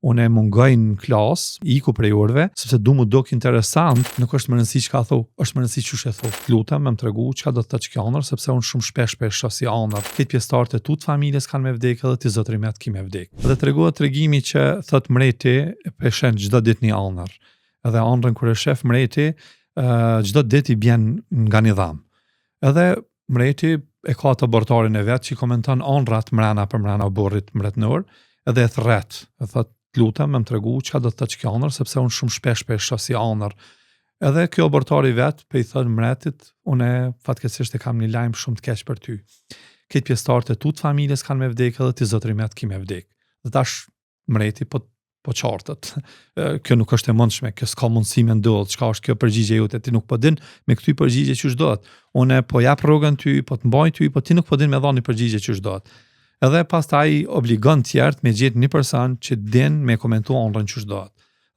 unë e mungoj në klasë, iku prej orëve, sepse du mu dok interesant, nuk është më rëndësi çka thou, është më rëndësi çush e thou. Lutem më tregu çka do të thotë kjo ëndër, sepse unë shumë shpesh shoh si ëndër. Këtë pjesëtarët e tut familjes kanë me vdekë dhe ti zotërimet ki me vdekë. Dhe tregohet tregimi që thot mreti peshen çdo ditë një ëndër. Edhe ëndrën kur e shef mreti, çdo ditë i bjen nga një dham. Edhe mreti e ka të bortarin e vet që komenton ëndrat mrena për mrena burrit mbretnor, edhe e thret. E thot lutem më tregu çka do të thotë kjo ëndër, sepse unë shumë shpesh shoh si ëndër. Edhe kjo bortari vet pe i thon mretit, unë fatkeqësisht e kam një lajm shumë të keq për ty. Këtë pjesëtarët e tut familjes kanë me vdekë dhe ti zotërimet ki me vdekë. Dhe tash mreti po qartët. Kjo nuk është e mundshme, kjo s'ka mundësi me ndodh, çka është kjo përgjigje jote, ti nuk po din me këtë përgjigje ç'është dohet. Unë po jap rrogën ty, po të mbaj ty, po ti nuk po din me dhënë një përgjigje ç'është dohet. Edhe pastaj obligon tjerët me gjetë një person që din me komentu ëndrrën ç'është dohet.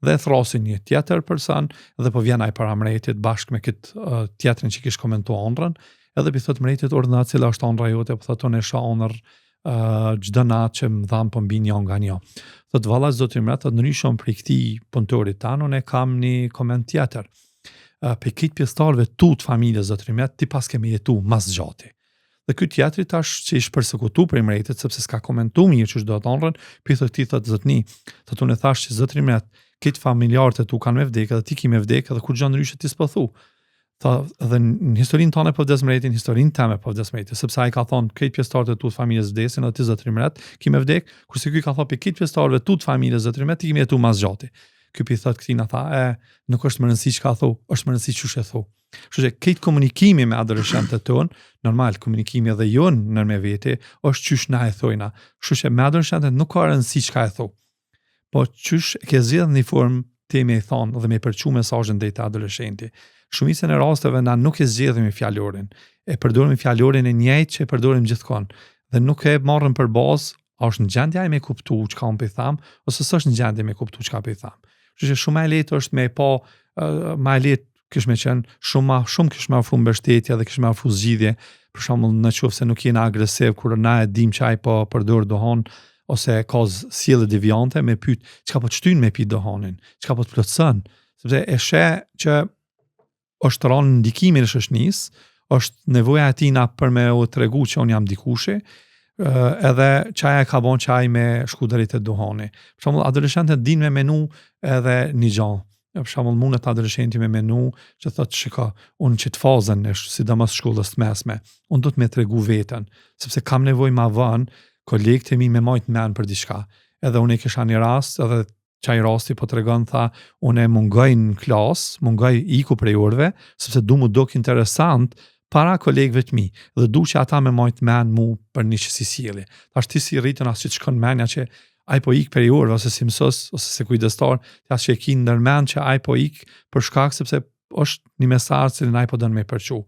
Dhe thrasin një tjetër person dhe po vjen ai para mretit bashkë me këtë tjetrin që kish komentu ëndrrën, edhe pi thot mretit urdhna cila është ëndra jote, po thot unë shoh ëndër çdo natë që më dham po mbi një nga një. Thot valla zoti mret, thot ndryshon prej këtij punëtorit tan, unë kam një koment tjetër. Pe këtë pjesëtarëve tut familjes zoti mret, ti pas kemi jetu mas gjati. Dhe ky tjetri tash që ish përsekutu prej mretit sepse s'ka komentu mirë ç'është do të ëndrrën, pi thot ti thot zotni, thot unë thash që zoti mret, këtë familjarët e tu kanë me vdekë dhe ti ki me vdekë dhe kur gjë ndryshe ti s'po thu. Tha, edhe në historinë tonë po vdes mreti, në historinë teme po vdes mreti, sepse ai ka thonë këtë pjesëtarët e tut familjes vdesin dhe ti zotëri mret, ki me vdek, kurse ky ka thonë pe këtë pjesëtarëve tut familjes zotëri mret, ti kemi jetu mas gjati. Ky pi thot këtina tha, nuk është më rëndësi çka thou, është më rëndësi çush e thou. Kështu që këtë komunikimi me adoleshentët tonë, normal komunikimi edhe jonë nër me vete, është çush na e thojna. Kështu që me adoleshentët nuk ka rëndësi çka e thou. Po çush e ke zgjedhur në formë ti me i thonë dhe me përçu mesazhin drejt adoleshenti. Shumicën e rasteve na nuk e zgjedhim fjalorin. E përdorim fjalorin e njëjtë që e përdorim gjithkohon dhe nuk e marrim për bazë, a është në gjendje ai me kuptu çka unë po i tham ose s'është në gjendje me kuptu çka po i tham. Kështu që shumë më lehtë është me pa më lehtë kish me qenë shumë kish më ofru mbështetje dhe kish më ofru zgjidhje. Për shembull, nëse nuk jena agresiv kur na e dim që ai po përdor dohon ose ka sjellje deviante me pyet çka po të shtyn me pi dohonin, çka po të plotson, sepse e sheh që është rënë ndikimin e shoqënisë, është nevoja e tina për me u tregu që unë jam dikushi, edhe çaja ka bon çaj me shkuderit e duhani. Për shembull, adoleshentët dinë me menu edhe një gjë. Për shembull, mundet adoleshenti me menu që thotë shiko, unë që të fazën në sidomos shkollës të mesme, unë do të me tregu veten, sepse kam nevojë ma vonë kolegët e mi me majt men për diçka. Edhe unë e kisha një rast, edhe çaj rasti po tregon tha, unë mungoj në klasë, mungoj iku prej orëve, sepse du mu dok interesant para kolegëve të mi, dhe du që ata me majt men mu për një që si sjellje. Tash ti si rritën as që të shkon menja që ai po ik prej orëve, ose si mësos, ose se kujdestar, as që e ki ndërmen që ai po ik për shkak sepse është një mesazh që ai po don me përçu.